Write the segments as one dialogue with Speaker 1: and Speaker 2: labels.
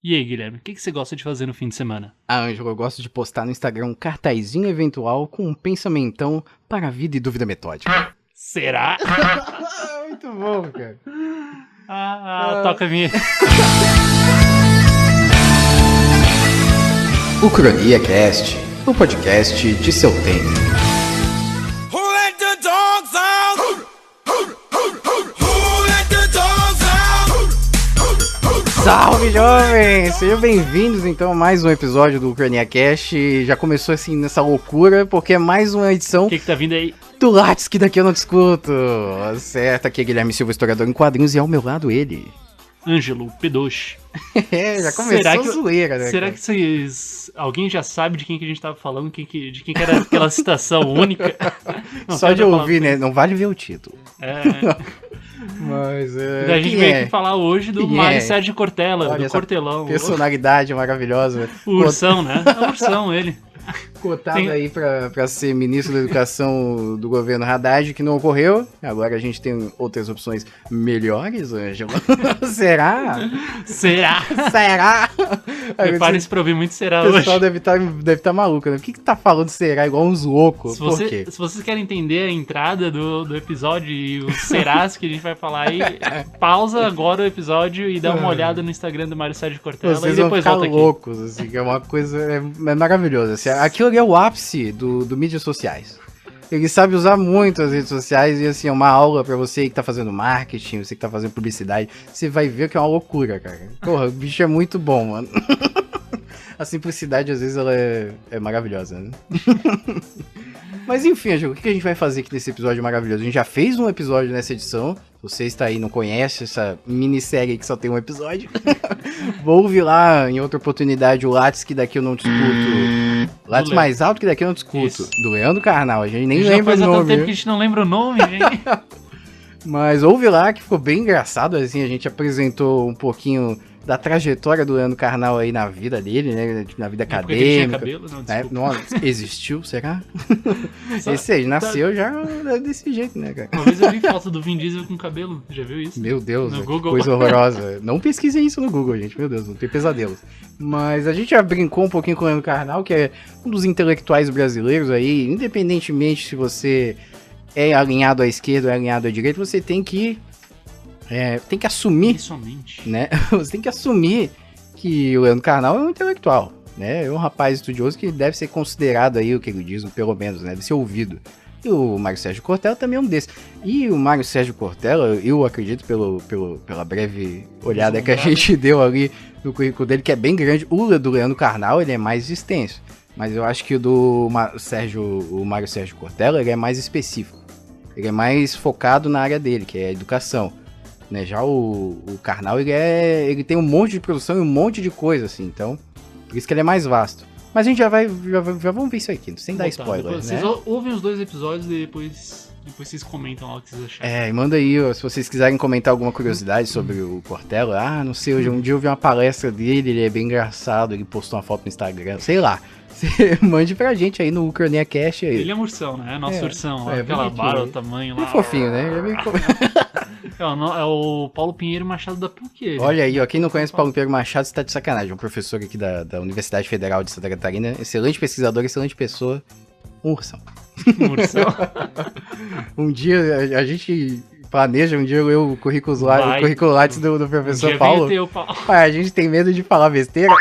Speaker 1: E aí, Guilherme, o que você gosta de fazer no fim de semana?
Speaker 2: Ângelo, eu gosto de postar no Instagram um cartazinho eventual com um pensamentão para a vida e dúvida metódica.
Speaker 1: Será?
Speaker 2: Muito bom, cara.
Speaker 1: Toca a vinheta.
Speaker 2: O Cronia Cast, o podcast de seu tempo. Salve, jovens! Sejam bem-vindos, então, a mais um episódio do Cronia Cast. Já começou, assim, nessa loucura, porque é mais uma edição...
Speaker 1: O que tá vindo aí?
Speaker 2: Do Lattes, que daqui eu não discuto. Certo, aqui é Guilherme Silva, historiador em quadrinhos, e ao meu lado ele...
Speaker 1: Ângelo P2.
Speaker 2: Já começou a zoeira, né?
Speaker 1: Será que alguém já sabe de quem que a gente tava falando? De quem que era aquela citação única? Não,
Speaker 2: só de ouvir, né? Não vale ver o título. Mas
Speaker 1: a gente veio aqui falar hoje do Mário Sérgio Cortella, olha, do Cortelão.
Speaker 2: Personalidade maravilhosa.
Speaker 1: O Ursão, né? É o Ursão, ele.
Speaker 2: Cotado aí pra ser ministro da Educação do governo Haddad, que não ocorreu. Agora a gente tem outras opções melhores, Ângelo. Será?
Speaker 1: Prepare-se pra ouvir muito será hoje.
Speaker 2: O pessoal deve tá maluco, né? Por que tá falando será igual uns loucos? Por quê?
Speaker 1: Se vocês querem entender a entrada do episódio e os serás que a gente vai falar aí, pausa agora o episódio e dá uma olhada no Instagram do Mário Sérgio Cortella
Speaker 2: vocês
Speaker 1: e depois
Speaker 2: vão
Speaker 1: volta
Speaker 2: ficar
Speaker 1: aqui.
Speaker 2: Loucos, assim, que é uma coisa é maravilhosa. Assim, aquilo é o ápice do mídias sociais. Ele sabe usar muito as redes sociais e, assim, é uma aula pra você que tá fazendo marketing, você que tá fazendo publicidade. Você vai ver que é uma loucura, cara. Porra, o bicho é muito bom, mano. A simplicidade, às vezes, ela é maravilhosa, né? Mas, enfim, Ângelo, o que a gente vai fazer aqui nesse episódio maravilhoso? A gente já fez um episódio nessa edição. Se você está aí e não conhece essa minissérie que só tem um episódio, vou ouvir lá em outra oportunidade o Lattes, que daqui eu não discuto. Lattes mais alto, que daqui eu não discuto. Isso. Do Leandro Carnal, a gente nem lembra o nome. Já faz tanto tempo
Speaker 1: que a gente não lembra o nome, gente.
Speaker 2: Mas ouve lá, que ficou bem engraçado, assim, a gente apresentou um pouquinho da trajetória do Leandro Carnal aí na vida dele, né, na vida acadêmica.
Speaker 1: Porque ele tinha cabelo? Não,
Speaker 2: existiu, será? Esse aí nasceu já desse jeito, né, cara?
Speaker 1: Uma vez eu vi foto do Vin Diesel com cabelo, já viu isso?
Speaker 2: Meu Deus,
Speaker 1: no
Speaker 2: Google. Coisa horrorosa. Não pesquisem isso no Google, gente, meu Deus, não tem pesadelos. Mas a gente já brincou um pouquinho com o Leandro Carnal, que é um dos intelectuais brasileiros aí, independentemente se você é alinhado à esquerda ou é alinhado à direita, você tem que assumir, né? Você tem que assumir que o Leandro Carnal é um intelectual, né? É um rapaz estudioso que deve ser considerado aí o que ele diz, pelo menos, né? Deve ser ouvido. E o Mário Sérgio Cortella também é um desses. E o Mário Sérgio Cortella, eu acredito pela breve olhada que a gente deu ali no currículo dele, que é bem grande. O do Leandro Carnal, ele é mais extenso. Mas eu acho que o do Mário Sérgio Cortella, ele é mais específico. Ele é mais focado na área dele, que é a educação. Né? Já o Carnal, ele tem um monte de produção e um monte de coisa, assim, então, por isso que ele é mais vasto. Mas a gente já vamos ver isso aqui, sem dar spoiler,
Speaker 1: depois,
Speaker 2: né?
Speaker 1: Vocês ouvem os 2 episódios e depois vocês comentam lá o que vocês acharam.
Speaker 2: E manda aí, ó, se vocês quiserem comentar alguma curiosidade sobre o Cortella. Não sei, hoje um dia eu vi uma palestra dele, ele é bem engraçado, ele postou uma foto no Instagram, sei lá. Você mande pra gente aí no Cronia Cast aí.
Speaker 1: Ele é um ursão, né? Nosso ursão, aquela barra, o tamanho lá.
Speaker 2: É fofinho, né?
Speaker 1: É o Paulo Pinheiro Machado da PUC.
Speaker 2: Olha aí, ó, quem não conhece Paulo Pinheiro Machado, você tá de sacanagem. Um professor aqui da Universidade Federal de Santa Catarina, excelente pesquisador, excelente pessoa, um ursão. Um dia a gente planeja, eu ler o currículo Lattes do professor Paulo. A gente tem medo de falar besteira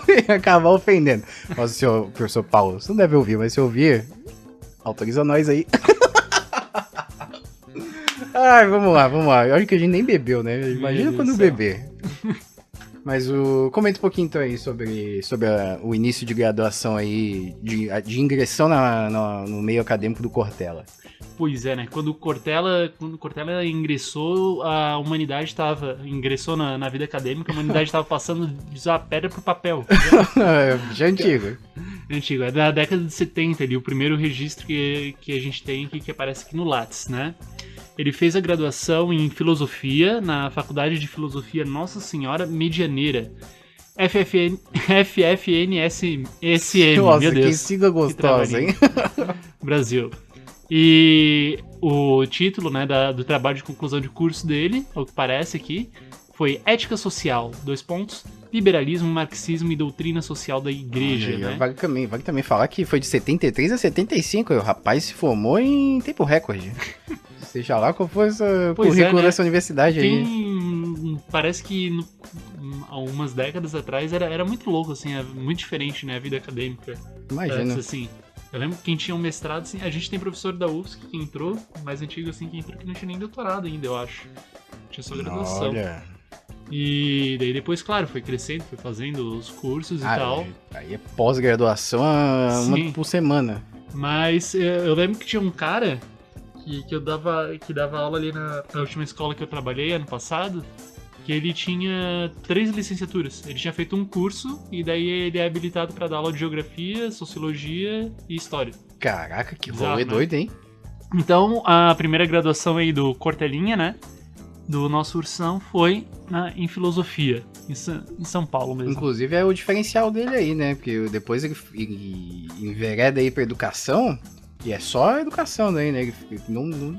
Speaker 2: e acabar ofendendo. Nossa, senhor professor Paulo, você não deve ouvir, mas se ouvir, autoriza nós aí. Ai, vamos lá. Olha que a gente nem bebeu, né? Imagina quando beber. Mas comenta um pouquinho então aí sobre o início de graduação aí, de ingressão no meio acadêmico do Cortella.
Speaker 1: Pois é, né? Quando o Cortella ingressou, a humanidade ingressou na vida acadêmica, a humanidade estava passando de usar a pedra pro papel.
Speaker 2: Já antigo.
Speaker 1: Antigo, é da década de 70 ali, o primeiro registro que a gente tem aqui, que aparece aqui no Lattes, né? Ele fez a graduação em Filosofia na Faculdade de Filosofia Nossa Senhora Medianeira. FFNSM,
Speaker 2: nossa,
Speaker 1: meu Deus.
Speaker 2: Que sigla gostosa, hein?
Speaker 1: Brasil. E o título, né, do trabalho de conclusão de curso dele, ao que parece aqui, foi Ética Social, Liberalismo, Marxismo e Doutrina Social da Igreja, né?
Speaker 2: Vale também falar que foi de 73 a 75, o rapaz se formou em tempo recorde. Seja lá qual foi o currículo
Speaker 1: né?
Speaker 2: dessa universidade aí.
Speaker 1: Parece que há umas décadas atrás era muito louco, assim, muito diferente, né, a vida acadêmica.
Speaker 2: Imagina.
Speaker 1: Assim, eu lembro que quem tinha um mestrado, assim, a gente tem professor da UFSC que entrou, mais antigo, assim, que entrou que não tinha nem doutorado ainda, eu acho. Tinha só graduação.
Speaker 2: Olha.
Speaker 1: E daí depois, claro, foi crescendo, foi fazendo os cursos e tal.
Speaker 2: Aí é pós-graduação uma por semana.
Speaker 1: Mas eu lembro que tinha um cara que dava aula ali na última escola que eu trabalhei ano passado, que ele tinha 3 licenciaturas. Ele tinha feito um curso e daí ele é habilitado para dar aula de geografia, sociologia e história.
Speaker 2: Caraca, que
Speaker 1: Exato,
Speaker 2: rolê
Speaker 1: né?
Speaker 2: doido, hein?
Speaker 1: Então, a primeira graduação aí do Cortelinha, né? Do nosso Ursão foi em filosofia, em São Paulo mesmo.
Speaker 2: Inclusive é o diferencial dele aí, né? Porque depois ele envereda aí pra educação, e é só educação daí, né? Ele não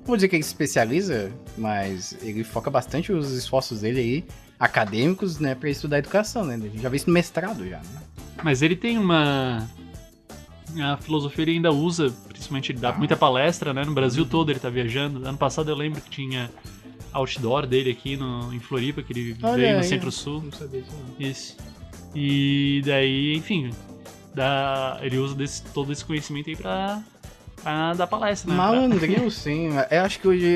Speaker 2: vou dizer que ele se especializa, mas ele foca bastante os esforços dele aí, acadêmicos, né? Pra estudar educação, né? A gente já vê isso no mestrado já, né?
Speaker 1: Mas ele tem a filosofia ele ainda usa, principalmente ele dá muita palestra, né? No Brasil todo ele tá viajando. Ano passado eu lembro que tinha outdoor dele aqui em Floripa, que ele veio no Centro-Sul.
Speaker 2: Não sabia disso, não.
Speaker 1: Isso. E daí, enfim, ele usa todo esse conhecimento aí pra dar palestra, né?
Speaker 2: Malandril, sim. Eu acho que hoje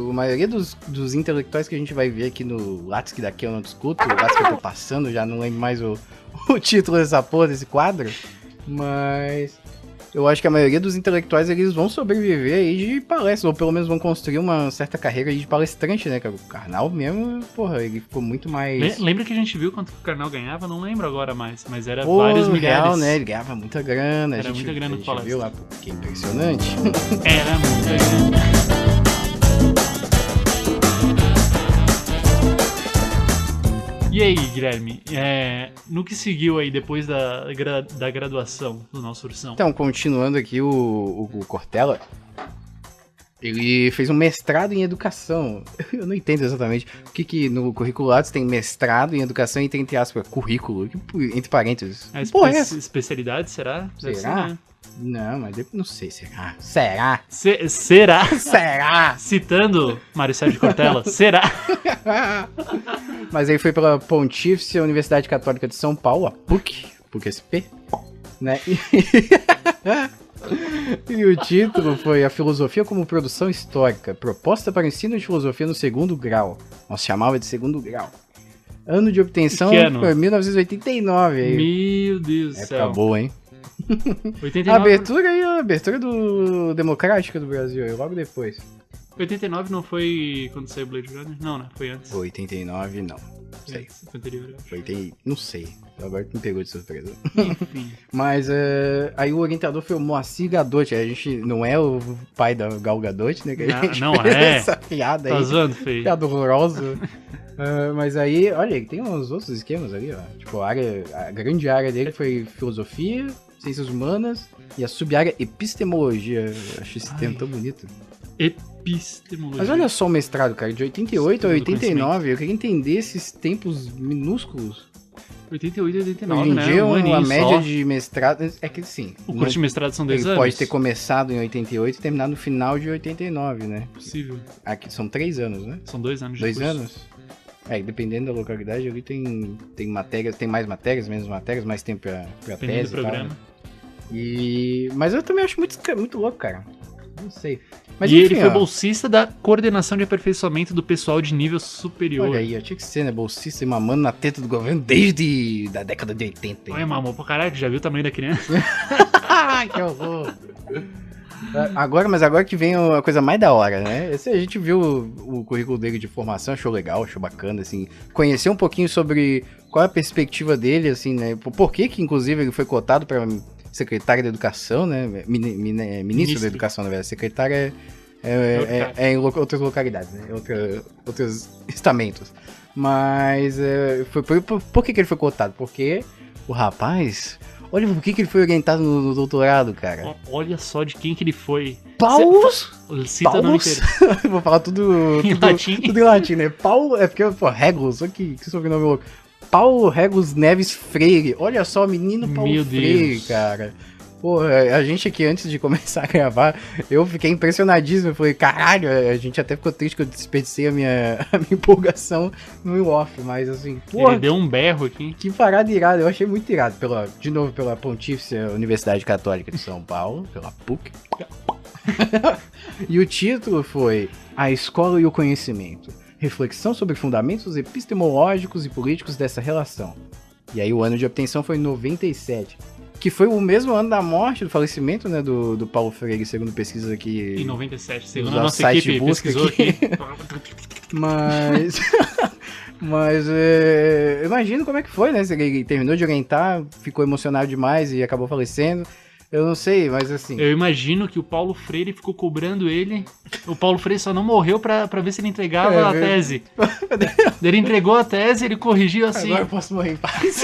Speaker 2: a maioria dos intelectuais que a gente vai ver aqui no Lattes, que daqui eu não discuto, o Lattes que eu tô passando, já não lembro mais o título dessa porra, desse quadro, mas eu acho que a maioria dos intelectuais eles vão sobreviver aí de palestras, ou pelo menos vão construir uma certa carreira aí de palestrante, né, cara? O Karnal mesmo, porra, ele ficou muito mais...
Speaker 1: Lembra que a gente viu quanto o Karnal ganhava? Não lembro agora mais, mas era vários milhares.
Speaker 2: Real, né? Ele ganhava muita grana.
Speaker 1: Era muita grana
Speaker 2: a gente
Speaker 1: palestra.
Speaker 2: viu lá, que é impressionante.
Speaker 1: Era muita grana. E aí, Guilherme, no que seguiu aí depois da graduação do nosso Ursão?
Speaker 2: Então, continuando aqui, o Cortella, ele fez um mestrado em educação. Eu não entendo exatamente o que no currículo Lattes tem mestrado em educação e tem, entre aspas, currículo, entre parênteses.
Speaker 1: A especialidade, será? Deve
Speaker 2: Será?
Speaker 1: ser, né?
Speaker 2: Não, mas não sei, será?
Speaker 1: Será?
Speaker 2: Será?
Speaker 1: Citando Mário Sérgio Cortella, será?
Speaker 2: Mas aí foi pela Pontífice Universidade Católica de São Paulo, a PUC-SP, né? E o título foi A Filosofia como Produção Histórica, proposta para o ensino de filosofia no segundo grau. Nós chamava de segundo grau. Ano de obtenção foi 1989. Aí.
Speaker 1: Meu Deus do céu.
Speaker 2: Época boa, hein?
Speaker 1: 89...
Speaker 2: A abertura do Democrática do Brasil, aí, logo depois.
Speaker 1: 89 não foi quando saiu Blade Runner? Não, né? Foi antes.
Speaker 2: 89 não. Sei.
Speaker 1: Foi anterior.
Speaker 2: Não sei. Agora tu me pegou de surpresa.
Speaker 1: Enfim.
Speaker 2: Mas aí o orientador foi o Moacir Gadot. A gente não é o pai da Gal Gadot, né? Que a gente
Speaker 1: não
Speaker 2: fez
Speaker 1: é.
Speaker 2: Essa piada
Speaker 1: tá
Speaker 2: aí.
Speaker 1: Zoando, feio.
Speaker 2: Piada horrorosa. Mas aí, olha, ele tem uns outros esquemas ali, ó. Tipo, a grande área dele foi filosofia, ciências humanas e a sub-área epistemologia. Eu acho esse termo tão bonito.
Speaker 1: Epistemologia.
Speaker 2: Mas olha só o mestrado, cara, de 88 a 89, eu queria entender esses tempos minúsculos.
Speaker 1: 88 e 89,
Speaker 2: Hoje em
Speaker 1: né?
Speaker 2: dia, a média
Speaker 1: só.
Speaker 2: de mestrado é que sim.
Speaker 1: O curso de mestrado são 10
Speaker 2: ele
Speaker 1: anos?
Speaker 2: pode ter começado em 88 e terminado no final de 89, né?
Speaker 1: Possível.
Speaker 2: Aqui são 3 anos, né?
Speaker 1: São 2 anos de
Speaker 2: 2
Speaker 1: curso.
Speaker 2: anos? Dependendo da localidade, ali tem matérias, tem mais matérias, menos matérias, mais tempo pra
Speaker 1: Dependendo
Speaker 2: tese
Speaker 1: do programa.
Speaker 2: e tal. Mas eu também acho muito louco, cara. Não sei. Mas,
Speaker 1: e
Speaker 2: enfim,
Speaker 1: ele foi
Speaker 2: ó,
Speaker 1: bolsista da coordenação de aperfeiçoamento do pessoal de nível superior.
Speaker 2: Olha aí, eu tinha que ser, né? Bolsista e mamando na teta do governo desde da década de 80.
Speaker 1: Olha, mamou pra caralho, já viu o tamanho da criança?
Speaker 2: Que horror. Agora que vem a coisa mais da hora, né? A gente viu o currículo dele de formação, achou legal, achou bacana, assim. Conhecer um pouquinho sobre qual é a perspectiva dele, assim, né? Por que inclusive, ele foi cotado para secretário da Educação, né? Ministro da Educação, na verdade. Secretário é em outras localidades, né? Outros estamentos. Mas por que ele foi cotado? Porque o rapaz... Olha por que ele foi orientado no doutorado, cara.
Speaker 1: Olha só de quem que ele foi.
Speaker 2: Paulus?
Speaker 1: Cita o nome inteiro.
Speaker 2: Vou falar tudo
Speaker 1: Em latim.
Speaker 2: Tudo em latim, né? Paulo, é porque, pô, Regulus, olha que sobrenome louco. Paulo Regos Neves Freire. Olha só, menino Paulo
Speaker 1: Meu
Speaker 2: Freire,
Speaker 1: Deus.
Speaker 2: cara. Pô, a gente aqui, antes de começar a gravar, eu fiquei impressionadíssimo. Eu falei, caralho, a gente até ficou triste que eu desperdicei a minha empolgação no off, mas assim, pô,
Speaker 1: Ele deu um berro aqui.
Speaker 2: que parada irada. Eu achei muito irado, de novo, pela Pontífice Universidade Católica de São Paulo, pela PUC. E o título foi A Escola e o Conhecimento. Reflexão sobre fundamentos epistemológicos e políticos dessa relação. E aí o ano de obtenção foi 97. Que foi o mesmo ano da morte, do falecimento, né, do Paulo Freire, segundo pesquisas aqui.
Speaker 1: Em 97, segundo
Speaker 2: Usar
Speaker 1: a
Speaker 2: o
Speaker 1: nossa
Speaker 2: site
Speaker 1: equipe
Speaker 2: de busca
Speaker 1: pesquisou aqui.
Speaker 2: Mas... imagino como é que foi, né? Se ele terminou de orientar, ficou emocionado demais e acabou falecendo. Eu não sei, mas assim...
Speaker 1: Eu imagino que o Paulo Freire ficou cobrando ele. O Paulo Freire só não morreu pra ver se ele entregava a tese. Ele entregou a tese, ele corrigiu assim.
Speaker 2: Agora eu posso morrer em paz.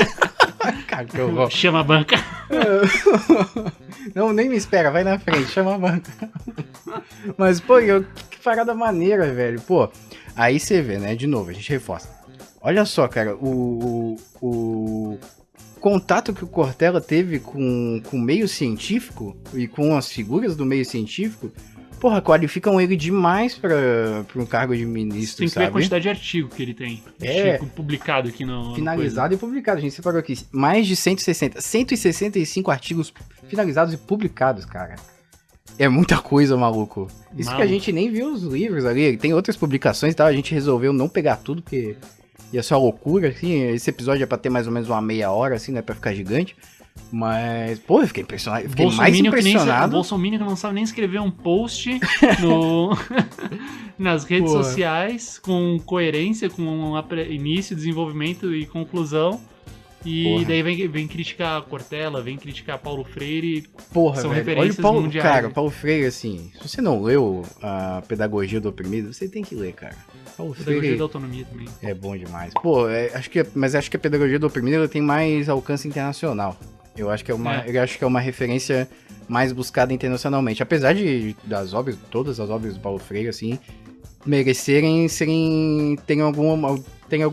Speaker 2: Cara, que horror.
Speaker 1: Chama a banca.
Speaker 2: Não, nem me espera, vai na frente, chama a banca. Mas, pô, que parada maneira, velho. Pô, aí você vê, né? De novo, a gente reforça. Olha só, cara, o contato que o Cortella teve com o meio científico e com as figuras do meio científico, porra, qualificam ele demais pra um cargo de ministro,
Speaker 1: Tem que ver a
Speaker 2: sabe?
Speaker 1: quantidade de artigo que ele tem.
Speaker 2: É.
Speaker 1: Artigo publicado aqui no...
Speaker 2: Finalizado e publicado. A gente separou aqui mais de 165 artigos finalizados e publicados, cara. É muita coisa, maluco. Isso que a gente nem viu os livros ali. Tem outras publicações e tal. A gente resolveu não pegar tudo, porque ia ser uma loucura, assim. Esse episódio é pra ter mais ou menos uma meia hora, assim, né? Pra ficar gigante. Mas, pô, eu fiquei impressionado. Eu fiquei mais impressionado.
Speaker 1: O Bolsonaro que não sabe nem escrever um post nas redes
Speaker 2: Porra.
Speaker 1: sociais com coerência, com início, desenvolvimento e conclusão. E
Speaker 2: Porra.
Speaker 1: daí vem criticar Cortella, vem criticar Paulo Freire.
Speaker 2: Porra,
Speaker 1: São
Speaker 2: velho.
Speaker 1: referências
Speaker 2: Olha o Paulo,
Speaker 1: mundiais.
Speaker 2: cara, o Paulo Freire, assim, se você não leu a Pedagogia do Oprimido, você tem que ler, cara. Paulo
Speaker 1: Pedagogia
Speaker 2: Freire
Speaker 1: da autonomia também.
Speaker 2: é bom demais. Pô, mas acho que a Pedagogia do Oprimido ela tem mais alcance internacional. Eu acho que eu acho que é uma referência mais buscada internacionalmente. Apesar das obras, todas as obras do Paulo Freire, assim, merecerem terem alguma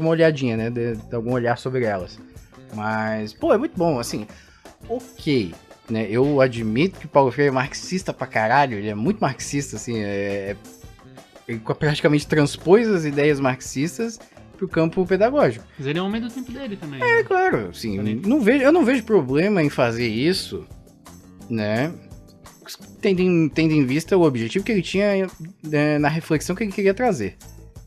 Speaker 2: olhadinha, né? De algum olhar sobre elas. Mas, pô, é muito bom, assim, ok, né? Eu admito que o Paulo Freire é marxista pra caralho, ele é muito marxista, assim, ele praticamente transpôs as ideias marxistas pro campo pedagógico.
Speaker 1: Mas ele é um homem do tempo dele também.
Speaker 2: É, claro, assim, eu não vejo problema em fazer isso, né? Tendo em vista o objetivo que ele tinha, né, na reflexão que ele queria trazer,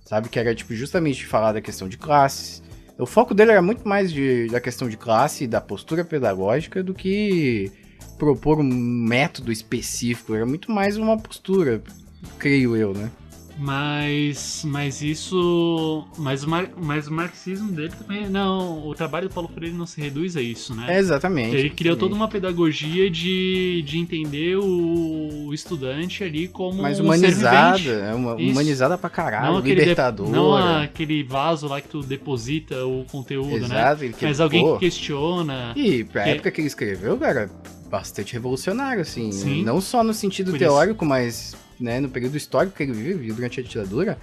Speaker 2: sabe? Que era, tipo, justamente falar da questão de classes. O foco dele era muito mais da questão de classe e da postura pedagógica do que propor um método específico. Era muito mais uma postura, creio eu, né? Mas
Speaker 1: o marxismo dele também... Não, o trabalho do Paulo Freire não se reduz a isso, né?
Speaker 2: Exatamente.
Speaker 1: Ele criou toda uma pedagogia de entender o estudante ali como
Speaker 2: mais
Speaker 1: um
Speaker 2: humanizada,
Speaker 1: ser vivente.
Speaker 2: humanizada pra caralho,
Speaker 1: Não
Speaker 2: libertadora.
Speaker 1: Não aquele vaso lá que tu deposita o conteúdo,
Speaker 2: exato,
Speaker 1: né? Mas alguém que questiona.
Speaker 2: E pra época que ele escreveu, cara, bastante revolucionário, assim.
Speaker 1: Sim.
Speaker 2: Não só no sentido
Speaker 1: Por
Speaker 2: teórico, mas, né, no período histórico que ele vive durante a ditadura,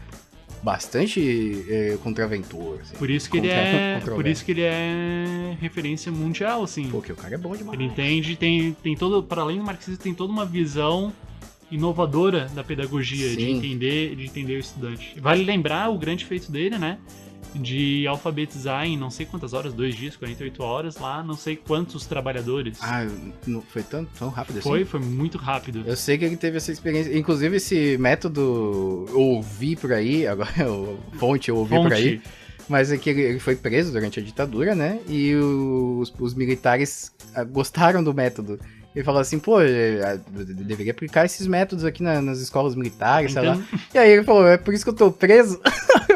Speaker 2: bastante contraventor. Assim,
Speaker 1: por isso que ele é referência mundial, assim.
Speaker 2: Porque o cara é bom demais.
Speaker 1: Ele entende, tem todo, para além do marxismo, tem toda uma visão inovadora da pedagogia, de entender o estudante. Vale lembrar o grande feito dele, né? De alfabetizar em não sei quantas horas, 2 dias, 48 horas lá, não sei quantos trabalhadores.
Speaker 2: Ah, não foi tão rápido assim?
Speaker 1: Foi muito rápido.
Speaker 2: Eu sei que ele teve essa experiência. Inclusive, esse método eu ouvi por aí, agora fonte eu ouvi por aí. Mas é que ele foi preso durante a ditadura, né? E os militares gostaram do método. Ele falou assim, pô, deveria aplicar esses métodos aqui nas escolas militares, sei lá. E aí ele falou, é por isso que eu tô preso?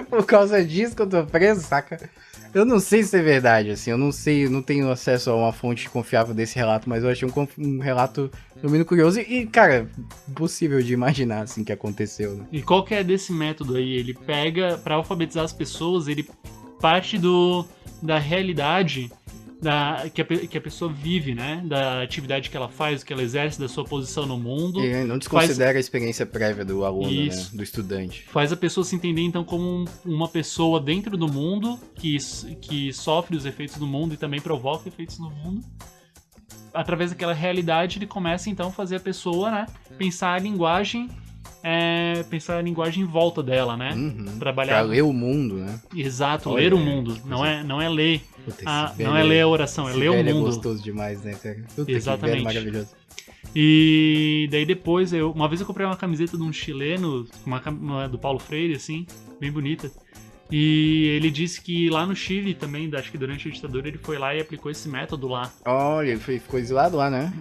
Speaker 2: Por causa disso que eu tô preso, saca? Eu não sei se é verdade, assim, eu não sei, não tenho acesso a uma fonte confiável desse relato, mas eu achei um relato, no mínimo, curioso e, cara, impossível de imaginar, assim, que aconteceu, né?
Speaker 1: E qual que é desse método aí? Ele pega, pra alfabetizar as pessoas, ele parte da realidade que a pessoa vive, né? Da atividade que ela faz, que ela exerce, da sua posição no mundo.
Speaker 2: E não desconsidera a experiência prévia do aluno, né? Do estudante.
Speaker 1: Faz a pessoa se entender, então, como uma pessoa dentro do mundo, que sofre os efeitos do mundo e também provoca efeitos no mundo. Através daquela realidade, ele começa, então, a fazer a pessoa, né? Pensar a linguagem em volta dela, né?
Speaker 2: Trabalhar. Pra ler o mundo, né?
Speaker 1: Exato, ler o mundo. Não é ler. Não é ler a oração, é ler o mundo.
Speaker 2: É gostoso demais, né, cara?
Speaker 1: Exatamente.
Speaker 2: Que maravilhoso.
Speaker 1: E daí depois, uma vez eu comprei uma camiseta de um chileno, do Paulo Freire, assim, bem bonita. E ele disse que lá no Chile também, acho que durante a ditadura, ele foi lá e aplicou esse método lá.
Speaker 2: Olha, ele ficou exilado lá, né?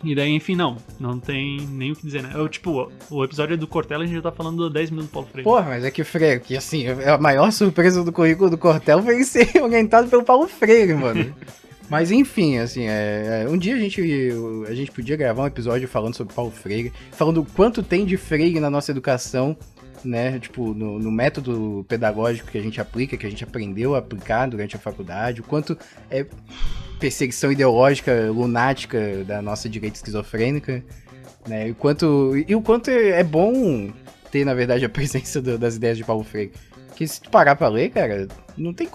Speaker 1: E daí, enfim, não tem nem o que dizer, né? O episódio do Cortella, a gente já tá falando 10 minutos do Paulo Freire.
Speaker 2: Porra, mas é que o Freire, que assim, a maior surpresa do currículo do Cortella foi ele ser orientado pelo Paulo Freire, mano. Mas enfim, assim, um dia a gente podia gravar um episódio falando sobre Paulo Freire, falando o quanto tem de Freire na nossa educação, né? Tipo, no método pedagógico que a gente aplica, que a gente aprendeu a aplicar durante a faculdade, o quanto é perseguição ideológica lunática da nossa direita esquizofrênica, né? O quanto é bom ter, na verdade, a presença das ideias de Paulo Freire. Porque se tu parar pra ler, cara, não tem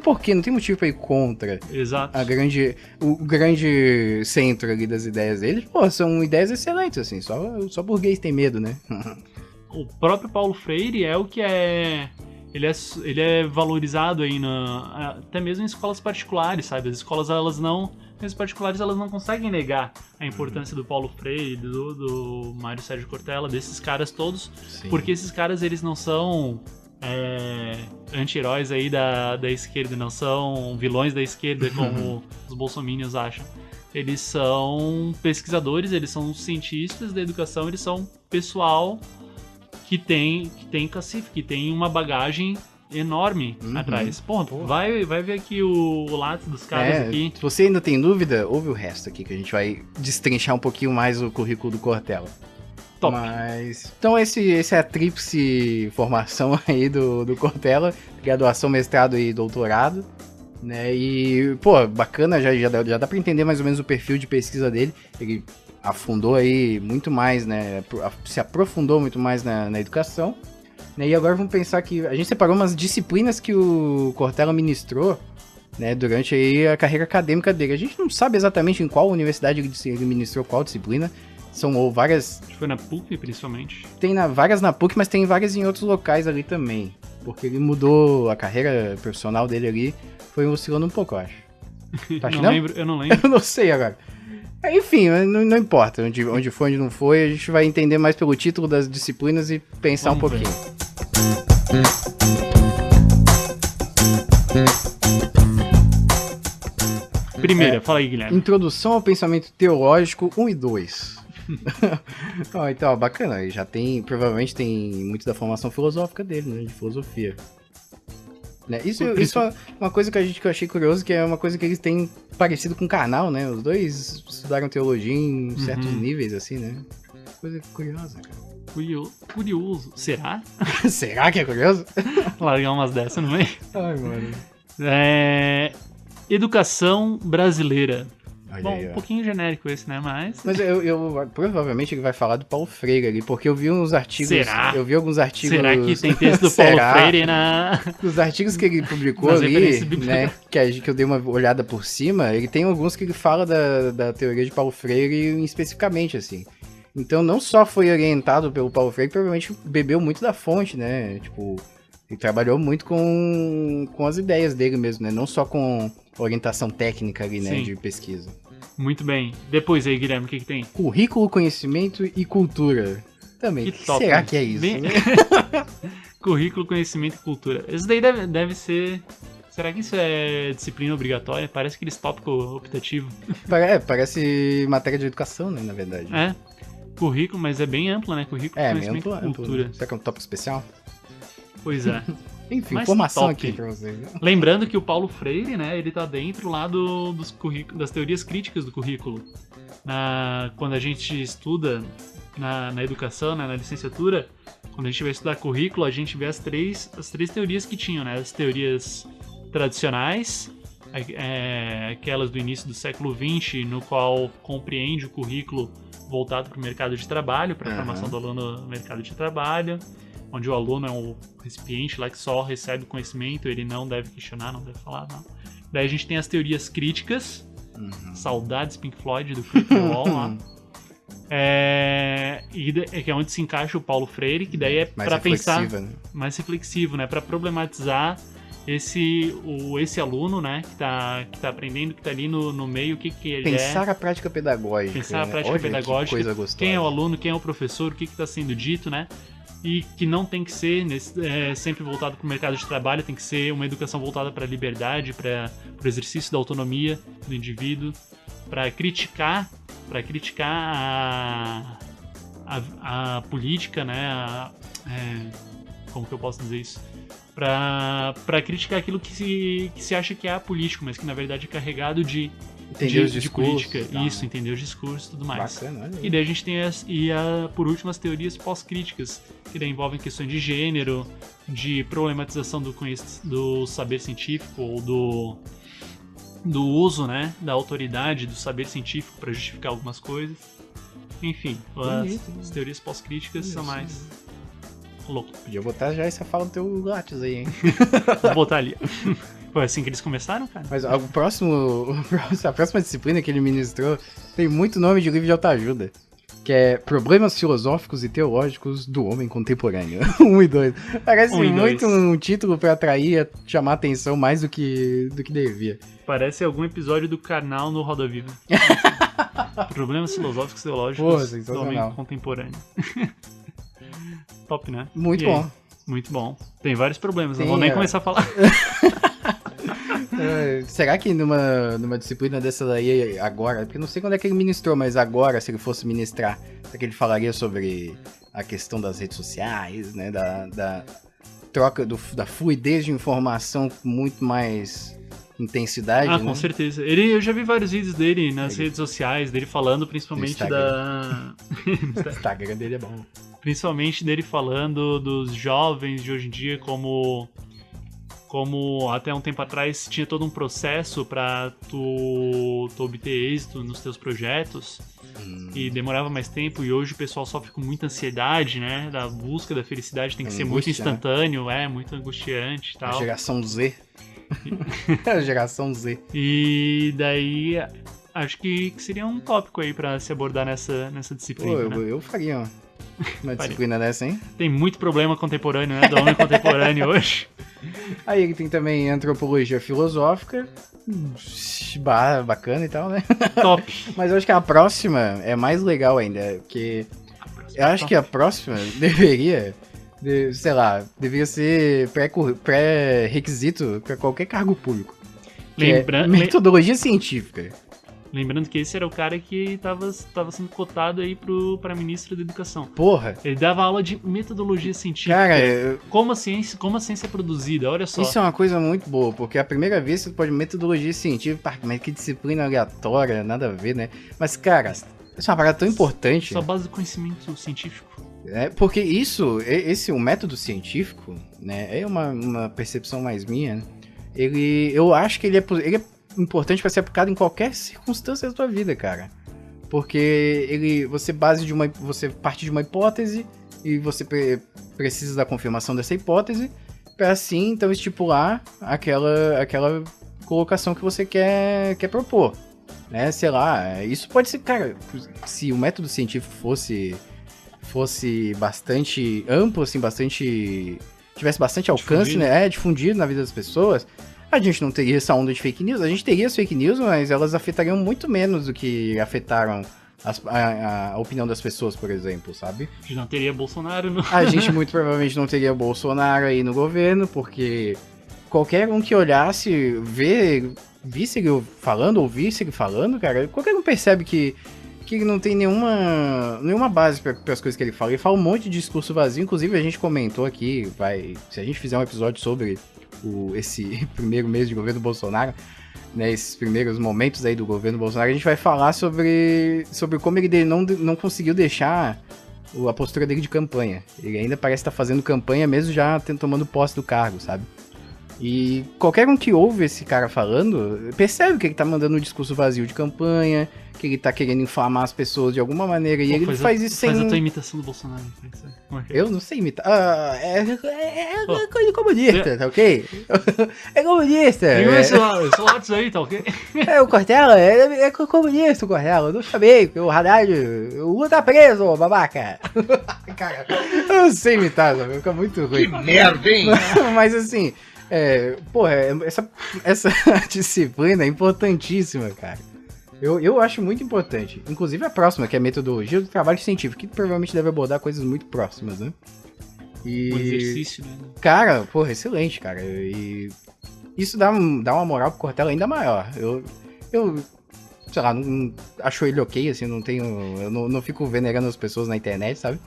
Speaker 2: porquê, não tem motivo pra ir contra.
Speaker 1: Exato.
Speaker 2: O grande centro ali das ideias dele, são ideias excelentes, assim, só burguês tem medo, né?
Speaker 1: O próprio Paulo Freire é o que é... Ele é valorizado aí até mesmo em escolas particulares, sabe? As escolas, as particulares, elas não conseguem negar a importância do Paulo Freire, do Mário Sérgio Cortella, desses caras todos. Sim. Porque esses caras, eles não são... anti-heróis aí da esquerda, não são vilões da esquerda como os bolsominions acham. Eles são pesquisadores, eles são cientistas da educação, eles são pessoal que tem cacife, que tem uma bagagem enorme atrás. Ponto. Vai ver aqui o Lattes dos caras aqui.
Speaker 2: Se você ainda tem dúvida, ouve o resto aqui, que a gente vai destrinchar um pouquinho mais o currículo do Cortella.
Speaker 1: Top.
Speaker 2: Então esse é a tríplice formação aí do Cortella, graduação, mestrado e doutorado, né? E, bacana, já dá pra entender mais ou menos o perfil de pesquisa dele. Ele afundou aí muito mais, né? Se aprofundou muito mais na educação, né? E agora vamos pensar que a gente separou umas disciplinas que o Cortella ministrou, né, durante aí a carreira acadêmica dele. A gente não sabe exatamente em qual universidade ele ministrou qual disciplina. São várias...
Speaker 1: Foi na PUC, principalmente.
Speaker 2: Tem várias na PUC, mas tem várias em outros locais ali também. Porque ele mudou a carreira profissional dele ali. Foi oscilando um pouco, eu acho.
Speaker 1: Tá, eu não lembro.
Speaker 2: Eu não sei agora. Enfim, não importa onde foi, onde não foi. A gente vai entender mais pelo título das disciplinas e pensar um pouquinho.
Speaker 1: Primeira, fala aí, Guilherme.
Speaker 2: Introdução ao pensamento teológico 1 e 2. Então, bacana. Provavelmente tem muito da formação filosófica dele, né? De filosofia. Né? Isso é uma coisa que eu achei curioso, que é uma coisa que eles têm parecido com o Karnal, né? Os dois estudaram teologia em certos níveis, assim, né? Coisa curiosa, cara.
Speaker 1: Curioso. Será?
Speaker 2: Será que é curioso?
Speaker 1: Largar umas dessas no meio.
Speaker 2: Ai, mano.
Speaker 1: Educação brasileira.
Speaker 2: Olha
Speaker 1: Bom,
Speaker 2: aí,
Speaker 1: um pouquinho genérico esse, né? Mas
Speaker 2: eu provavelmente ele vai falar do Paulo Freire ali, porque eu vi uns artigos...
Speaker 1: Será?
Speaker 2: Eu vi alguns artigos...
Speaker 1: Será que tem texto do Paulo Freire na...
Speaker 2: Os artigos que ele publicou ali, né, que eu dei uma olhada por cima, ele tem alguns que ele fala da teoria de Paulo Freire especificamente, assim. Então não só foi orientado pelo Paulo Freire, provavelmente bebeu muito da fonte, né? Tipo, ele trabalhou muito com as ideias dele mesmo, né? Não só com orientação técnica ali, né? Sim. De pesquisa.
Speaker 1: Muito bem. Depois aí, Guilherme, o que tem?
Speaker 2: Currículo, conhecimento e cultura. Também.
Speaker 1: Que top,
Speaker 2: será
Speaker 1: né?
Speaker 2: que é isso? Né?
Speaker 1: Currículo, conhecimento e cultura. Isso daí deve ser... Será que isso é disciplina obrigatória? Parece aqueles tópico optativo.
Speaker 2: Parece matéria de educação, né? Na verdade.
Speaker 1: Currículo, mas é bem amplo, né? Currículo, conhecimento e cultura.
Speaker 2: Será que é um tópico especial?
Speaker 1: Pois é.
Speaker 2: Enfim, informação top. Aqui pra vocês.
Speaker 1: Lembrando que o Paulo Freire, né, ele tá dentro lá das teorias críticas do currículo. Quando a gente estuda na educação, né, na licenciatura, Quando a gente vai estudar currículo, a gente vê as três teorias que tinham, né? As teorias tradicionais, aquelas do início do século XX, no qual compreende o currículo voltado para o mercado de trabalho, para a formação do aluno no mercado de trabalho, onde o aluno é um recipiente lá que só recebe conhecimento, ele não deve questionar, não deve falar, não. Daí a gente tem as teorias críticas, saudades Pink Floyd do Critical Wall lá. Que é onde se encaixa o Paulo Freire, que daí é para pensar mais reflexivo, né? Para problematizar esse aluno, né? Que tá aprendendo, que tá ali no meio, o que ele
Speaker 2: Pensar a prática pedagógica.
Speaker 1: Pensar a prática pedagógica.
Speaker 2: Que coisa gostosa.
Speaker 1: Quem é o aluno, quem é o professor, o que está sendo dito, né? E que não tem que ser sempre voltado para o mercado de trabalho, tem que ser uma educação voltada para a liberdade, para o exercício da autonomia do indivíduo, para criticar a política, né? Como que eu posso dizer isso? Para criticar aquilo que se acha que é apolítico, mas que na verdade é carregado de política. Isso, entender os discursos e tudo mais.
Speaker 2: Bacana,
Speaker 1: e daí a gente tem por último, as teorias pós-críticas, que daí envolvem questões de gênero, de problematização do saber científico ou do uso, né, da autoridade do saber científico para justificar algumas coisas. Enfim, as teorias pós-críticas são mais loucas.
Speaker 2: Podia botar já essa fala no teu Lattes aí, hein?
Speaker 1: Vou botar ali. Foi assim que eles começaram, cara?
Speaker 2: Mas a próxima disciplina que ele ministrou tem muito nome de livro de autoajuda. Que é Problemas Filosóficos e Teológicos do Homem Contemporâneo. 1 e 2. Parece muito um título pra atrair, chamar atenção mais do que devia.
Speaker 1: Parece algum episódio do Karnal no Roda Viva. Problemas Filosóficos e Teológicos do Homem Contemporâneo. Top, né?
Speaker 2: Muito bom.
Speaker 1: Muito bom. Tem vários problemas, não vou nem começar a falar.
Speaker 2: Será que numa disciplina dessa daí agora, porque eu não sei quando é que ele ministrou, mas agora, se ele fosse ministrar, será que ele falaria sobre a questão das redes sociais, né, da troca, da fluidez de informação com muito mais intensidade, né?
Speaker 1: Com certeza. Eu já vi vários vídeos dele nas redes sociais, dele falando principalmente
Speaker 2: O Instagram dele é bom.
Speaker 1: Principalmente dele falando dos jovens de hoje em dia, como até um tempo atrás tinha todo um processo para tu obter êxito nos teus projetos e demorava mais tempo, e hoje o pessoal sofre com muita ansiedade, né? Da busca da felicidade tem que ser muito instantâneo, muito angustiante e tal.
Speaker 2: A geração Z. A geração Z.
Speaker 1: E daí acho que seria um tópico aí pra se abordar nessa disciplina.
Speaker 2: Pô, eu faria uma disciplina dessa, hein?
Speaker 1: Tem muito problema contemporâneo, né? Do homem contemporâneo hoje.
Speaker 2: Aí ele tem também antropologia filosófica. Bacana e tal, né?
Speaker 1: Top.
Speaker 2: Mas eu acho que a próxima é mais legal ainda, porque eu acho que a próxima deveria ser pré-requisito para qualquer cargo público. Metodologia científica.
Speaker 1: Lembrando que esse era o cara que tava sendo cotado aí pra ministro da Educação.
Speaker 2: Porra!
Speaker 1: Ele dava aula de metodologia científica.
Speaker 2: Cara,
Speaker 1: como a ciência é produzida, olha só.
Speaker 2: Isso é uma coisa muito boa, porque a primeira vez você pode metodologia científica, mas que disciplina aleatória, nada a ver, né? Mas, cara, isso é uma parada tão importante.
Speaker 1: Só base do conhecimento científico.
Speaker 2: Porque o método científico, né, é uma percepção mais minha, né? Eu acho que ele é importante para ser aplicado em qualquer circunstância da tua vida, cara. Porque você parte de uma hipótese e você precisa da confirmação dessa hipótese para assim, então, estipular aquela colocação que você quer propor, né? Sei lá, isso pode ser, cara, se o método científico fosse bastante amplo, assim, tivesse bastante alcance, difundido, né? Difundido na vida das pessoas, a gente não teria essa onda de fake news. A gente teria as fake news, mas elas afetariam muito menos do que afetaram a opinião das pessoas, por exemplo, sabe?
Speaker 1: A gente não teria Bolsonaro no...
Speaker 2: A gente muito provavelmente não teria Bolsonaro aí no governo, porque qualquer um que olhasse, visse ele falando, ouvisse ele falando, cara, qualquer um percebe que ele não tem nenhuma base para as coisas que ele fala. Ele fala um monte de discurso vazio, inclusive a gente comentou aqui, se a gente fizer um episódio sobre esse primeiro mês de governo Bolsonaro, né, esses primeiros momentos aí do governo Bolsonaro, a gente vai falar sobre como ele não conseguiu deixar a postura dele de campanha. Ele ainda parece estar fazendo campanha mesmo já tomando posse do cargo, sabe? E qualquer um que ouve esse cara falando, percebe que ele tá mandando um discurso vazio de campanha, que ele tá querendo inflamar as pessoas de alguma maneira, e ele faz isso sem...
Speaker 1: Faz a tua imitação do Bolsonaro. Como é que é?
Speaker 2: Eu não sei imitar. É coisa de comunista, tá ok? É comunista.
Speaker 1: Esse Lattes aí, tá ok?
Speaker 2: O Cortella é comunista, o Cortella. Eu não chamei, porque o Haddad... O Lula tá preso, babaca. Cara, eu não sei imitar, sabe? Fica muito ruim.
Speaker 3: Que merda, hein?
Speaker 2: Mas assim... essa disciplina é importantíssima, cara. Eu acho muito importante. Inclusive a próxima, que é a metodologia do trabalho científico, que provavelmente deve abordar coisas muito próximas, né?
Speaker 1: Um exercício, né?
Speaker 2: Cara, excelente, cara. E isso dá uma moral pro Cortella ainda maior. Eu sei lá, não acho ele ok, assim, eu não fico venerando as pessoas na internet, sabe?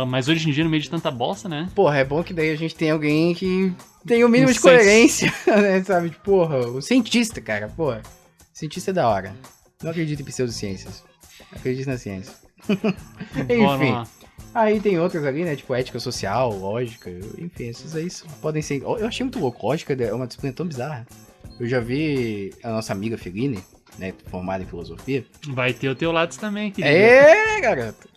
Speaker 1: Mas hoje em dia, no meio de tanta bosta, né?
Speaker 2: Porra, é bom que daí a gente tem alguém que tem o mínimo de coerência, né, sabe? Porra, o cientista, cara, porra. Cientista é da hora. Não acredito em pseudociências. Acredito na ciência. Enfim. Aí tem outras ali, né? Tipo ética social, lógica. Enfim, esses aí podem ser... Eu achei muito louco. Lógica é uma disciplina tão bizarra. Eu já vi a nossa amiga Feline, né? Formada em filosofia.
Speaker 1: Vai ter o teu Lattes também, querido.
Speaker 2: Garoto.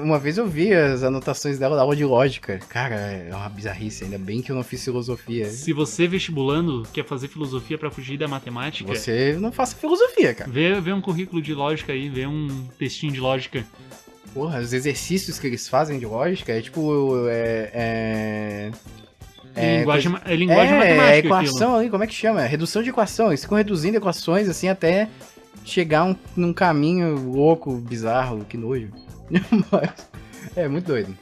Speaker 2: Uma vez eu vi as anotações dela da aula de lógica. Cara, é uma bizarrice. Ainda bem que eu não fiz filosofia.
Speaker 1: Se você, vestibulando, quer fazer filosofia pra fugir da matemática...
Speaker 2: Você não faça filosofia, cara.
Speaker 1: Vê um currículo de lógica aí, vê um textinho de lógica.
Speaker 2: Porra, os exercícios que eles fazem de lógica é tipo...
Speaker 1: linguagem matemática.
Speaker 2: É equação ali, como é que chama? Redução de equação. Eles ficam reduzindo equações assim até chegar num caminho louco, bizarro, que nojo. Mas é muito doido.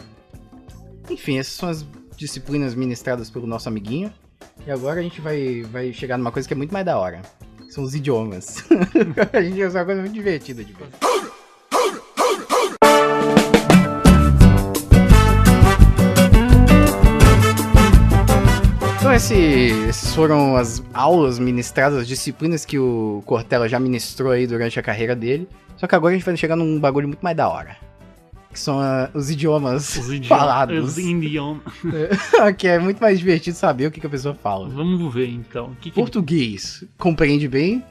Speaker 2: Enfim, essas são as disciplinas ministradas pelo nosso amiguinho. E agora a gente vai chegar numa coisa que é muito mais da hora. São os idiomas. A gente usa uma coisa muito divertida de ver. Então esses foram as aulas ministradas, as disciplinas que o Cortella já ministrou aí durante a carreira dele. Só que agora a gente vai chegar num bagulho muito mais da hora. Que são os idiomas falados.
Speaker 1: Os idiomas.
Speaker 2: Que é muito mais divertido saber o que a pessoa fala.
Speaker 1: Vamos ver então.
Speaker 2: Português, compreende bem?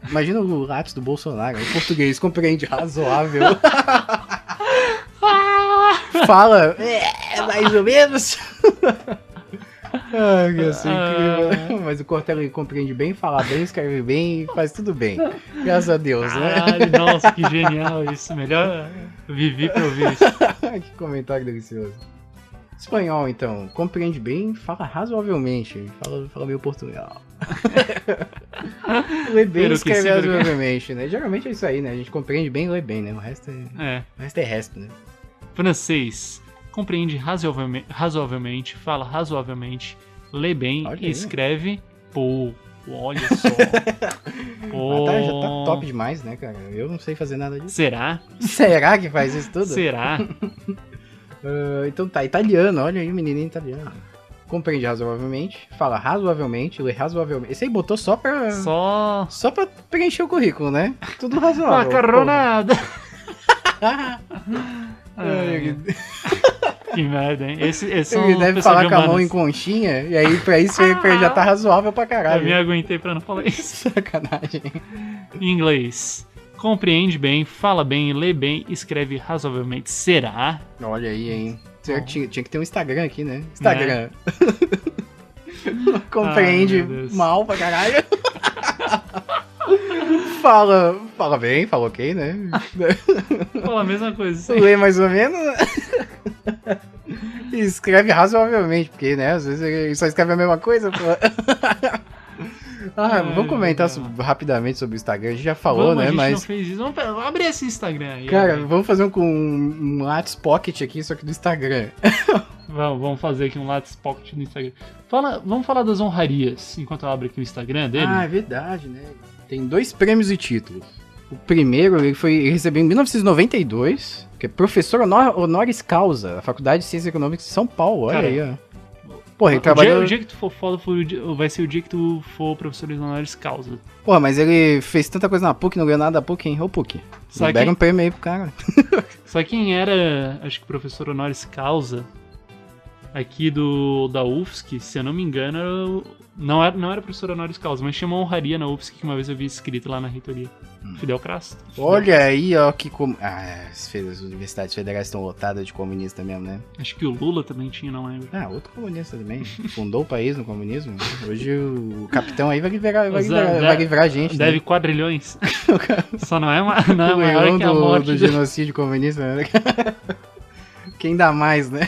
Speaker 2: Imagina o Lattes do Bolsonaro. O português compreende razoável. Fala, mais ou menos. Ai, que assim, incrível. Mas o Cortella compreende bem, fala bem, escreve bem, faz tudo bem. Graças a Deus, né?
Speaker 1: Nossa, que genial isso. Melhor vivi pra ouvir isso.
Speaker 2: Que comentário delicioso. Espanhol, então, compreende bem, fala razoavelmente. Fala meio portunhol. Lê bem, escreve razoavelmente, né? Geralmente é isso aí, né? A gente compreende bem e lê bem, né? O resto é resto, né?
Speaker 1: Francês. Compreende razoavelmente, fala razoavelmente, lê bem e escreve pouco. Olha só.
Speaker 2: Já tá top demais, né, cara? Eu não sei fazer nada disso.
Speaker 1: Será?
Speaker 2: Será que faz isso tudo?
Speaker 1: Será?
Speaker 2: Então tá, italiano, olha aí o menininho italiano. Compreende razoavelmente, fala razoavelmente, lê razoavelmente. Esse aí botou só pra preencher o currículo, né? Tudo razoável.
Speaker 1: Macarronada! Que merda, hein?
Speaker 2: Ele deve falar com a mão em conchinha, e aí pra isso já tá razoável pra caralho.
Speaker 1: Eu me aguentei pra não falar isso.
Speaker 2: Sacanagem.
Speaker 1: Inglês. Compreende bem, fala bem, lê bem, escreve razoavelmente. Será?
Speaker 2: Olha aí, hein? Tinha que ter um Instagram aqui, né? Instagram. Compreende mal pra caralho. Fala bem, fala ok, né?
Speaker 1: Fala a mesma coisa.
Speaker 2: Lê mais ou menos. E escreve razoavelmente, porque, né, às vezes ele só escreve a mesma coisa, pô. Vamos comentar rapidamente sobre o Instagram. A gente já falou, né? Mas.
Speaker 1: Não fez isso. Vamos abrir esse Instagram aí.
Speaker 2: Cara, vamos fazer um Lattes Pocket aqui, só que do Instagram.
Speaker 1: Vamos fazer aqui um Lattes Pocket no Instagram. Vamos falar das honrarias enquanto eu abro aqui o Instagram dele.
Speaker 2: É verdade, né? Tem 2 prêmios e títulos. O primeiro ele recebeu em 1992, que é professor honoris causa da Faculdade de Ciências Econômicas de São Paulo. Olha aí, ó. Porra, ele trabalhou...
Speaker 1: O dia que tu for foda vai ser o dia que tu for professor honoris causa.
Speaker 2: Porra, mas ele fez tanta coisa na PUC, não ganhou nada da PUC, hein? Ô, PUC. Libera um prêmio aí pro cara.
Speaker 1: Só quem era, acho que professor honoris causa aqui da UFSC, se eu não me engano, não era professor honoris causa, mas tinha uma honraria na UFSC que uma vez eu vi escrito lá na reitoria. Fidel Castro.
Speaker 2: Olha aí, ó, que... as universidades federais estão lotadas de comunista mesmo, né?
Speaker 1: Acho que o Lula também tinha, não lembro.
Speaker 2: Outro comunista também. Fundou o país no comunismo. Hoje o capitão aí vai livrar a gente.
Speaker 1: Deve
Speaker 2: né?
Speaker 1: quadrilhões. Só não é maior que a morte.
Speaker 2: Do genocídio comunista, né? Quem dá mais, né?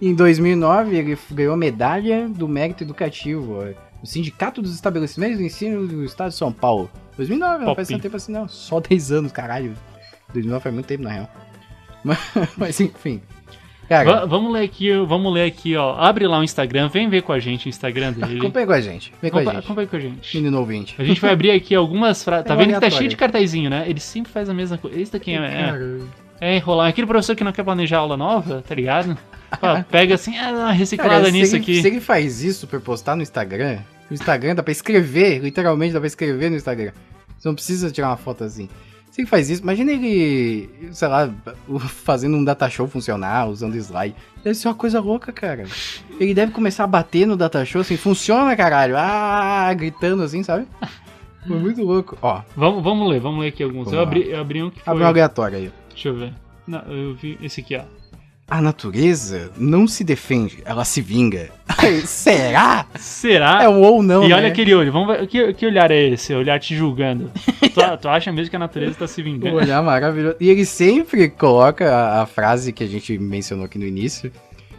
Speaker 2: Em 2009, ele ganhou medalha do mérito educativo, ó. O Sindicato dos Estabelecimentos do Ensino do Estado de São Paulo. 2009, não faz tanto tempo assim, não. Só 10 anos, caralho. 2009 faz muito tempo, na real. Mas enfim. Cara,
Speaker 1: vamos ler aqui, ó. Abre lá o Instagram, vem ver com a gente o Instagram dele.
Speaker 2: Acompanha com a gente.
Speaker 1: Acompanha com a gente.
Speaker 2: Menino ouvinte.
Speaker 1: A gente vai abrir aqui algumas frases. Tá vendo que tá cheio de cartazinho, né? Ele sempre faz a mesma coisa. Esse daqui é enrolar. Aquele professor que não quer planejar aula nova, tá ligado? Pega assim, dá uma reciclada nisso aqui.
Speaker 2: Se ele faz isso pra postar no Instagram, o Instagram dá pra escrever, literalmente dá pra escrever no Instagram. Você não precisa tirar uma foto assim. Se ele faz isso, imagina ele, sei lá, fazendo um data show funcionar, usando slide. Deve ser uma coisa louca, cara. Ele deve começar a bater no data show assim, funciona, caralho. Gritando assim, sabe? Foi muito louco. Ó.
Speaker 1: Vamos ler aqui alguns. Eu abri um que foi...
Speaker 2: Abre um aleatório aí.
Speaker 1: Deixa eu ver. Não, eu vi esse aqui, ó.
Speaker 2: A natureza não se defende, ela se vinga. Será?
Speaker 1: Será?
Speaker 2: É um ou não,
Speaker 1: E olha aquele olho, vamos ver, que olhar é esse? Olhar te julgando. tu acha mesmo que a natureza tá se vingando?
Speaker 2: Um olhar maravilhoso. E ele sempre coloca a frase que a gente mencionou aqui no início,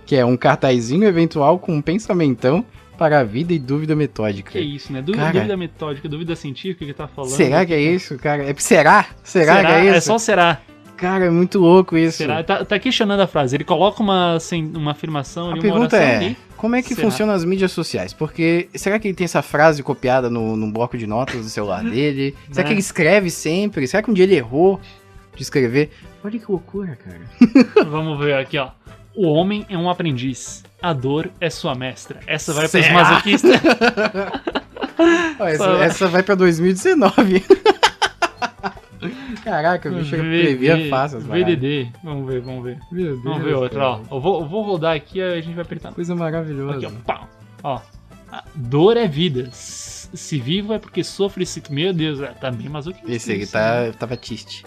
Speaker 2: que é um cartazinho eventual com um pensamentão para a vida e dúvida metódica.
Speaker 1: Que isso, né? Dúvida metódica, dúvida científica que tá falando.
Speaker 2: Será que é isso, cara? Será que é isso?
Speaker 1: É só será.
Speaker 2: Cara, é muito louco isso.
Speaker 1: Será? Tá questionando a frase. Ele coloca uma afirmação ali, uma oração.
Speaker 2: A pergunta é,
Speaker 1: ali.
Speaker 2: como é que funcionam as mídias sociais? Porque será que ele tem essa frase copiada num bloco de notas do celular dele? Será que ele escreve sempre? Será que um dia ele errou de escrever? Olha que loucura, cara.
Speaker 1: Vamos ver aqui, ó. O homem é um aprendiz. A dor é sua mestra. Essa vai pros masoquistas.
Speaker 2: Essa vai pra 2019. Caraca, o bicho previa fácil as
Speaker 1: VDD. Vamos ver.
Speaker 2: Meu Deus,
Speaker 1: vamos ver outra, ó. Eu vou rodar aqui e a gente vai apertar.
Speaker 2: Coisa maravilhosa.
Speaker 1: Aqui, ó. Pau. Ó. Dor é vida. Se vivo é porque sofre esse... Meu Deus, tá bem masoquista.
Speaker 2: Esse aí tava triste.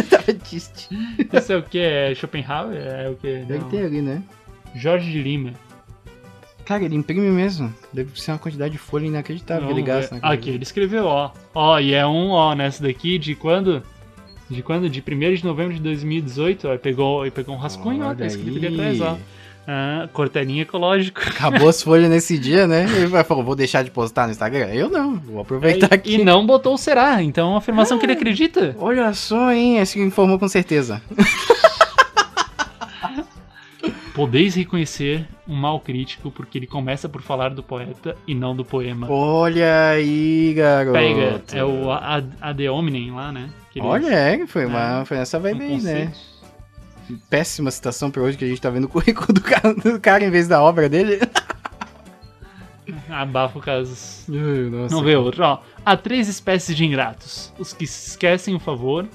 Speaker 1: Tava triste. Esse é o que? É Schopenhauer? É o que?
Speaker 2: Deve ter ali, né?
Speaker 1: Jorge de Lima.
Speaker 2: Cara, ele imprime mesmo. Deve ser uma quantidade de folha inacreditável que ele gasta.
Speaker 1: Aqui, ele escreveu, ó. Ó, e é um ó nessa daqui de quando? De 1º de novembro de 2018, ó. Ele pegou um rascunho, ó, tá escrito ali atrás, ó. Cortelinho ecológico.
Speaker 2: Acabou as folhas nesse dia, né? Ele falou, vou deixar de postar no Instagram? Eu não, vou aproveitar aqui.
Speaker 1: E não botou o será, então é uma afirmação que ele acredita.
Speaker 2: Olha só, hein? Esse que informou com certeza.
Speaker 1: Podeis reconhecer um mal crítico porque ele começa por falar do poeta e não do poema.
Speaker 2: Olha aí, garoto.
Speaker 1: Pega, é o Ad hominem lá, né?
Speaker 2: Olha, foi nessa vibe aí, né? Péssima citação pra hoje que a gente tá vendo o currículo do cara em vez da obra dele.
Speaker 1: Abafa o caso.
Speaker 2: Nossa,
Speaker 1: vamos ver outro, ó. Há 3 espécies de ingratos. Os que esquecem o favor,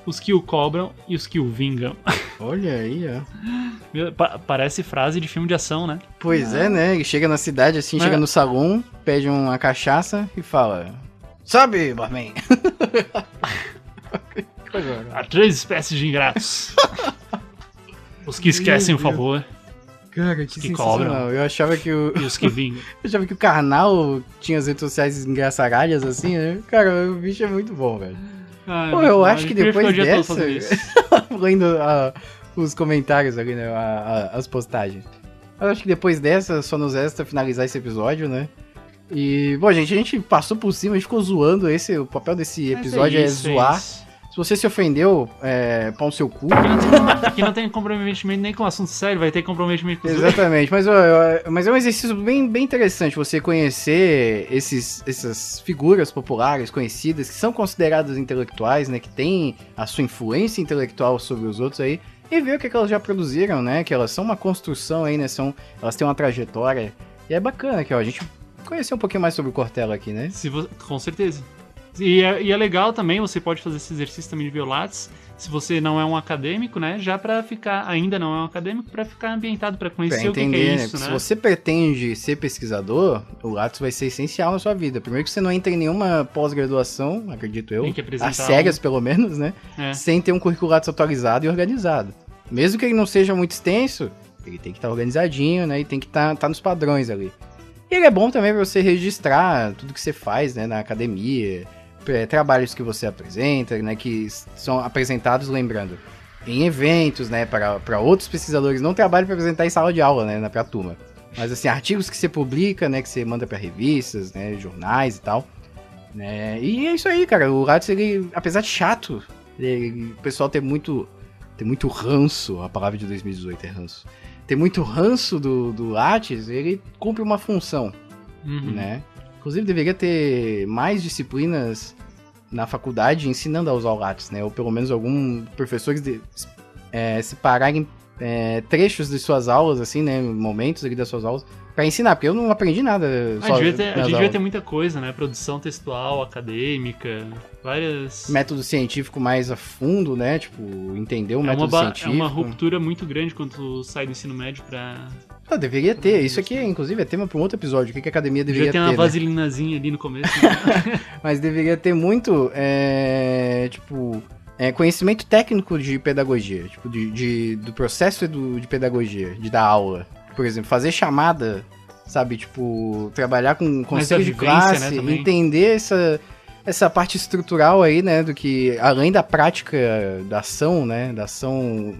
Speaker 1: os que o cobram e os que o vingam.
Speaker 2: Olha aí, ó.
Speaker 1: Parece frase de filme de ação, né?
Speaker 2: Pois é, né? Ele chega na cidade assim, chega no salão, pede uma cachaça e fala: sobe, barman.
Speaker 1: Há 3 espécies de ingratos. Os que esquecem o favor.
Speaker 2: Cara, que cobram. Eu achava que
Speaker 1: e os que vingam.
Speaker 2: Eu achava que o Karnal tinha as redes sociais engraçaralhas assim, né? Cara, o bicho é muito bom, velho. Pô, eu acho que depois dessa... lendo os comentários ali, né? As postagens. Eu acho que depois dessa, só nos resta finalizar esse episódio, né? E, bom, gente, a gente passou por cima, a gente ficou zoando. O papel desse episódio é zoar. Se você se ofendeu, pau no seu cu.
Speaker 1: Aqui não tem comprometimento nem com assunto sério, vai ter comprometimento com
Speaker 2: exatamente, mas é um exercício bem interessante você conhecer essas figuras populares, conhecidas, que são consideradas intelectuais, né, que têm a sua influência intelectual sobre os outros aí, e ver o que elas já produziram, né? Que elas são uma construção aí, né? Elas têm uma trajetória. E é bacana que, ó, a gente conhecer um pouquinho mais sobre o Cortella aqui, né?
Speaker 1: Com certeza. E é legal também, você pode fazer esse exercício também de ver o Lattes, se você não é um acadêmico, né? Já pra ficar, ainda não é um acadêmico, pra ficar ambientado, pra conhecer pra entender, o que é isso, né?
Speaker 2: Se você pretende ser pesquisador, o Lattes vai ser essencial na sua vida. Primeiro que você não entra em nenhuma pós-graduação, acredito eu,
Speaker 1: tem que apresentar
Speaker 2: as sérias pelo menos, né? Sem ter um currículo Lattes atualizado e organizado. Mesmo que ele não seja muito extenso, ele tem que estar organizadinho, né? E tem que estar nos padrões ali. E ele é bom também pra você registrar tudo que você faz, né? Na academia, trabalhos que você apresenta, né? Que são apresentados, lembrando, em eventos, né? Para outros pesquisadores. Não trabalho para apresentar em sala de aula, né? Pra turma. Mas, assim, artigos que você publica, né? Que você manda pra revistas, né? Jornais e tal. Né? E é isso aí, cara. O Lattes, ele, apesar de chato, o pessoal tem muito ranço. A palavra de 2018 é ranço. Tem muito ranço do Lattes, ele cumpre uma função, né? Inclusive, deveria ter mais disciplinas na faculdade ensinando a usar o Lattes, né? Ou pelo menos alguns professores separarem trechos de suas aulas, assim, né? Momentos ali das suas aulas, pra ensinar, porque eu não aprendi nada.
Speaker 1: A gente devia ter muita coisa, né? Produção textual, acadêmica, várias...
Speaker 2: Método científico mais a fundo, né? Tipo, entender o método científico.
Speaker 1: É uma ruptura muito grande quando tu sai do ensino médio pra...
Speaker 2: Deveria ter. Isso aqui, inclusive, é tema para um outro episódio. O que a academia deveria ter,
Speaker 1: uma vaselinazinha ali no começo. Né?
Speaker 2: Mas deveria ter muito, conhecimento técnico de pedagogia. Tipo, do processo de pedagogia, de dar aula. Por exemplo, fazer chamada, sabe? Tipo, trabalhar com conselho de classe, né, entender essa parte estrutural aí, né? Do que, além da prática da ação, né? Da ação...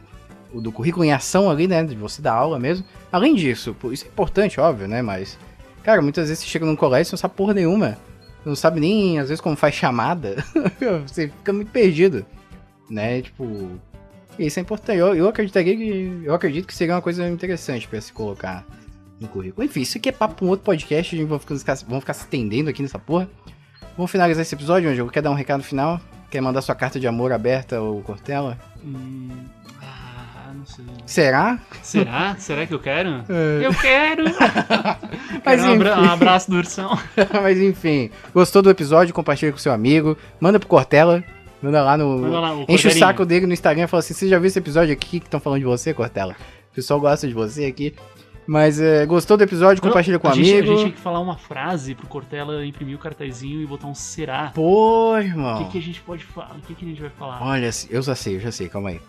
Speaker 2: do currículo em ação ali, né, de você dar aula mesmo. Além disso, isso é importante, óbvio, né, mas... Cara, muitas vezes você chega num colégio e não sabe porra nenhuma. Não sabe nem, às vezes, como faz chamada. Você fica muito perdido, né, tipo... Isso é importante. Eu acredito que seria uma coisa interessante pra se colocar no currículo. Enfim, isso aqui é papo pra um outro podcast, a gente vai ficar se estendendo aqui nessa porra. Vamos finalizar esse episódio, Ângelo? Quer dar um recado final? Quer mandar sua carta de amor aberta ao Cortella?
Speaker 1: Não sei.
Speaker 2: Será?
Speaker 1: Será que eu quero? Eu quero!
Speaker 2: Mas
Speaker 1: quero um abraço do Ursão.
Speaker 2: Mas enfim, gostou do episódio? Compartilha com seu amigo. Manda pro Cortella. Manda lá enche o saco dele no Instagram e fala assim: você já viu esse episódio aqui que estão falando de você, Cortella? O pessoal gosta de você aqui. Mas gostou do episódio? Compartilha com um amigo.
Speaker 1: A gente tinha que falar uma frase pro Cortella imprimir o cartazinho e botar um será.
Speaker 2: Pô, irmão.
Speaker 1: O que a gente pode falar? O que a gente vai falar?
Speaker 2: Olha, eu já sei, calma aí.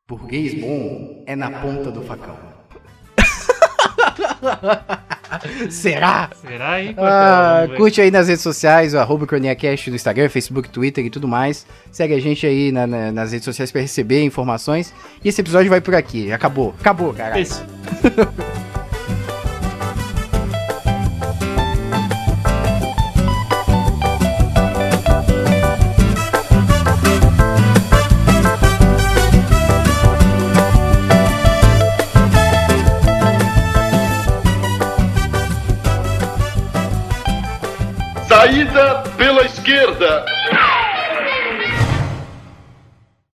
Speaker 2: Burguês bom é na ponta do facão. Será?
Speaker 1: Será, hein, Cortella?
Speaker 2: Curte aí nas redes sociais, o @CroniaCast no Instagram, Facebook, Twitter e tudo mais. Segue a gente aí nas redes sociais pra receber informações. E esse episódio vai por aqui. Acabou, caralho.
Speaker 1: Isso.
Speaker 3: Saída pela esquerda.